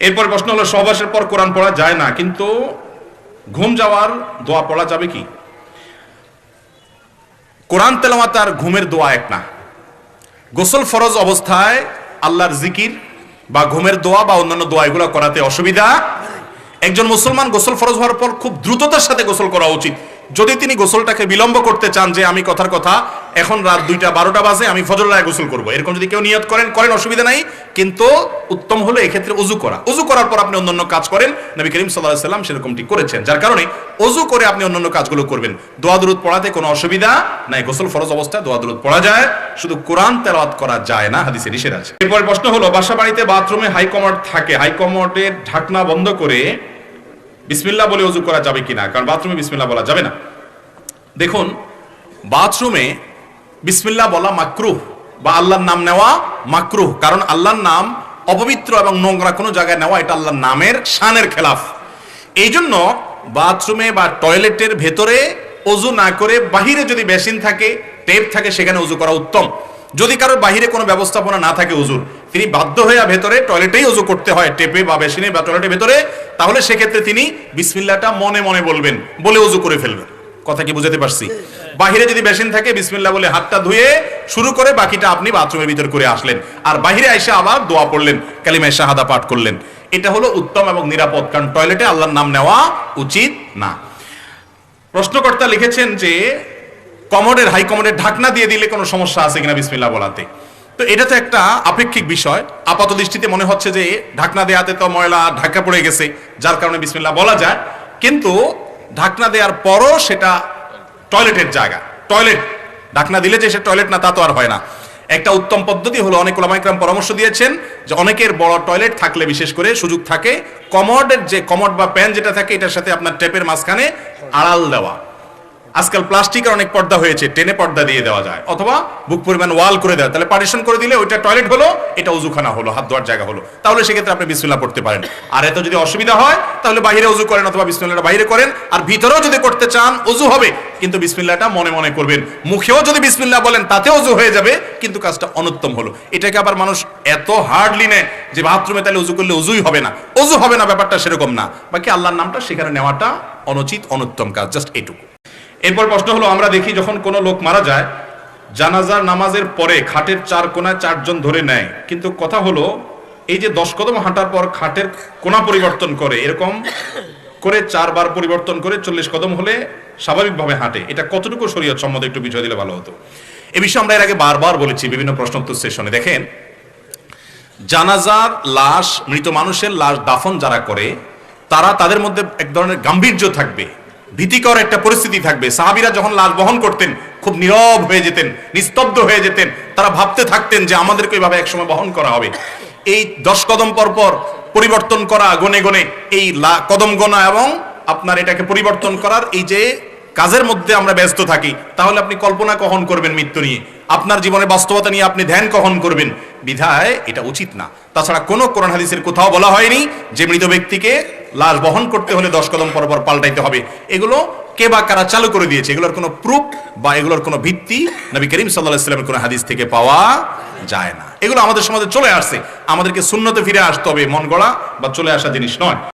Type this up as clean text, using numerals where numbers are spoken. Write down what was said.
এরপর প্রশ্ন হলো, সহবাসের পর কোরআন পড়া যায় না, কিন্তু ঘুম যাওয়ার দোয়া পড়া যাবে কি? কোরআন তেলাওয়াত আর ঘুমের দোয়া এক না। গোসল ফরজ অবস্থায় আল্লাহর জিকির বা ঘুমের দোয়া বা অন্যান্য দোয়া এগুলো করাতে অসুবিধা। একজন মুসলমান গোসল ফরজ হওয়ার পর খুব দ্রুততার সাথে গোসল করা উচিত। যদি তিনি গোসলটাকে বিলম্ব করতে চান, যে আমি কথার কথা এখন রাত 2টা 12টা বাজে, আমি ফজরের আগে গোসল করবো, এরকম যদি কেউ নিয়ত করেন অসুবিধা নাই, কিন্তু উত্তম হলো এক্ষেত্রে ওযু করা। ওযু করার পর আপনি অন্যান্য কাজ করেন, নবী করিম সাল্লাল্লাহু আলাইহি সাল্লাম সেরকমটি করেছেন। যার কারণে ওযু করে আপনি অন্যান্য কাজগুলো করবেন। দোয়া দুরূদ পড়াতে কোনো অসুবিধা নাই। গোসল ফরজ অবস্থায় দোয়া দুরূদ পড়া যায়, শুধু কোরআন তেলাওয়াত করা যায় না, হাদিসে নিষেধ আছে। এরপর প্রশ্ন হলো, বাসা বাড়িতে বাথরুমে হাই কমোড থাকে, হাই কমোডের ঢাকনা বন্ধ করে বিসমিল্লাহ বলে ওযু করা যাবে কিনা? কারণ বাথরুমে বিসমিল্লাহ বলা যাবে না। দেখুন, বাথরুমে বিসমিল্লাহ বলা মাকরুহ বা আল্লাহর নাম নেওয়া মাকরুহ, কারণ আল্লাহর নাম অপবিত্র এবং নোংরা কোনো জায়গায় নেওয়া এটা আল্লাহর নামের শানের খেলাফ। এই জন্য বাথরুমে বা টয়লেটের ভেতরে ওযু না করে বাহিরে যদি বেসিন থাকে, টেপ থাকে, সেখানে ওযু করা উত্তম। যদি কারোর বাহিরে কোনো ব্যবস্থাপনা না থাকে ওযুর, তিনি বাধ্য হয়ে ভেতরে টয়লেটেই ওযু করতে হয়, টেপে বা বেসিনে বা টয়লেটের ভেতরে, তাহলে সেক্ষেত্রে তিনি বিসমিল্লাহটা মনে মনে বলবেন, বলে ওযু করে ফেলবেন। কথা কি বুঝাতে পারছি? বাহিরে যদি বেসিন থাকে, বিসমিল্লাহ বলে হাতটা ধুয়ে শুরু করে বাকিটা আপনি বাথরুমের ভিতর করে আসলেন, আর বাহিরে এসে আবার দোয়া পড়লেন, কালিমায়ে শাহাদা পাঠ করলেন। এটা হলো উত্তম এবং নিরাপদ, কারণ টয়লেটে আল্লাহর নাম নেওয়া উচিত না। প্রশ্নকর্তা লিখেছেন যে কমোডের হাই কমোডের ঢাকনা দিয়ে দিলে কোনো সমস্যা আছে কিনা বিসমিল্লাহ বলাতে। তো এটা তো একটা আপেক্ষিক বিষয়। আপাত দৃষ্টিতে মনে হচ্ছে যে ঢাকনা দেওয়াতে তো ময়লা ঢাকা পড়ে গেছে, যার কারণে বিসমিল্লাহ বলা যায়, কিন্তু ঢাকনা দেওয়ার পরও সেটা টয়লেটের জায়গা, টয়লেট ঢাকনা দিলে যে সে টয়লেট না তা তো আর হয় না। একটা উত্তম পদ্ধতি হলো, অনেক উলামা ইকরাম পরামর্শ দিয়েছেন যে অনেকের বড় টয়লেট থাকলে বিশেষ করে সুযোগ থাকে, কমোডের যে কমোড বা প্যান যেটা থাকে, এটার সাথে আপনার টেপের মাঝখানে আড়াল দেওয়া। আজকাল প্লাস্টিকের অনেক পর্দা হয়েছে, টেনে পর্দা দিয়ে দেওয়া যায়, অথবা বুক পরিমাণ ওয়াল করে দেওয়া, তাহলে পার্টিশন করে দিলে ওইটা টয়লেট হলো, এটা ওযুখানা হলো, হাত ধোয়ার জায়গা হলো। তাহলে সেক্ষেত্রে আপনি বিসমিল্লাহ পড়তে পারেন। আর এত যদি অসুবিধা হয়, তাহলে বাইরে ওযু করেন অথবা বিসমিল্লাহটা বাইরে করেন। আর ভিতরেও যদি করতে চান ওযু হবে, কিন্তু বিসমিল্লাহটা মনে মনে করবেন। মুখেও যদি বিসমিল্লাহ বলেন তাতে ওযু হয়ে যাবে, কিন্তু কাজটা অনুত্তম হলো। এটাকে আবার মানুষ এত হার্ডলি নেয় যে বাথরুমে তাহলে ওযু করলে ওযুই হবে না, ওযু হবে না, ব্যাপারটা সেরকম না। বাকি আল্লাহর নামটা সেখানে নেওয়াটা অনুচিত, অনুত্তম কাজ, জাস্ট এইটুকু। এরপর প্রশ্ন হলো, আমরা দেখি যখন কোনো লোক মারা যায়, জানাজার নামাজের পরে খাটের 4 কোণায় 4 জন ধরে নেয়, কিন্তু কথা হলো এই যে 10 কদম হাঁটার পর খাটের কোণা পরিবর্তন করে, এরকম করে 4 বার পরিবর্তন করে 40 কদম হলে স্বাভাবিকভাবে হাঁটে, এটা কতটুকু শরীয়ত সম্মত একটু বিষয় দিলে ভালো হতো। এ বিষয়ে আমরা এর আগে বারবার বলেছি বিভিন্ন প্রশ্নোত্তর সেশনে। দেখেন, জানাজার লাশ, মৃত মানুষের লাশ দাফন যারা করে, তাদের মধ্যে এক ধরনের গাম্ভীর্য থাকবে, ভীতিকর একটা পরিস্থিতি থাকবে। সাহাবীরা যখন লাশ বহন করতেন খুব নীরব হয়ে যেতেন, নিস্তব্ধ হয়ে যেতেন, তারা ভাবতে থাকতেন যে আমাদেরকে এইভাবে একসময় বহন করা হবে। এই 10 কদম পর পর পরিবর্তন করা, গনে গনে এই কদম গোনা এবং আপনার এটাকে পরিবর্তন করার এই যে কাজের মধ্যে আমরা ব্যস্ত থাকি, তাহলে আপনি কল্পনা কখন করবেন মৃত্যু নিয়ে? আপনার জীবনের বাস্তবতা নিয়ে আপনি ধ্যান কখন করবেন? বিধায় এটা উচিত না। তাছাড়া কোনো কোরআন হাদিসের কোথাও বলা হয়নি যে মৃত ব্যক্তিকে লাশ বহন করতে হলে 10 কদম পর পর পাল্টাইতে হবে। এগুলো কে বা কারা চালু করে দিয়েছে, এগুলোর কোনো প্রুফ বা এগুলোর কোনো ভিত্তি নবী করিম সাল্লাল্লাহু আলাইহি ওয়াসাল্লামের কোনো হাদিস থেকে পাওয়া যায় না। এগুলো আমাদের সমাজে চলে আসছে, আমাদেরকে সুন্নতে ফিরে আসতে হবে, মন গড়া বা চলে আসা জিনিস নয়।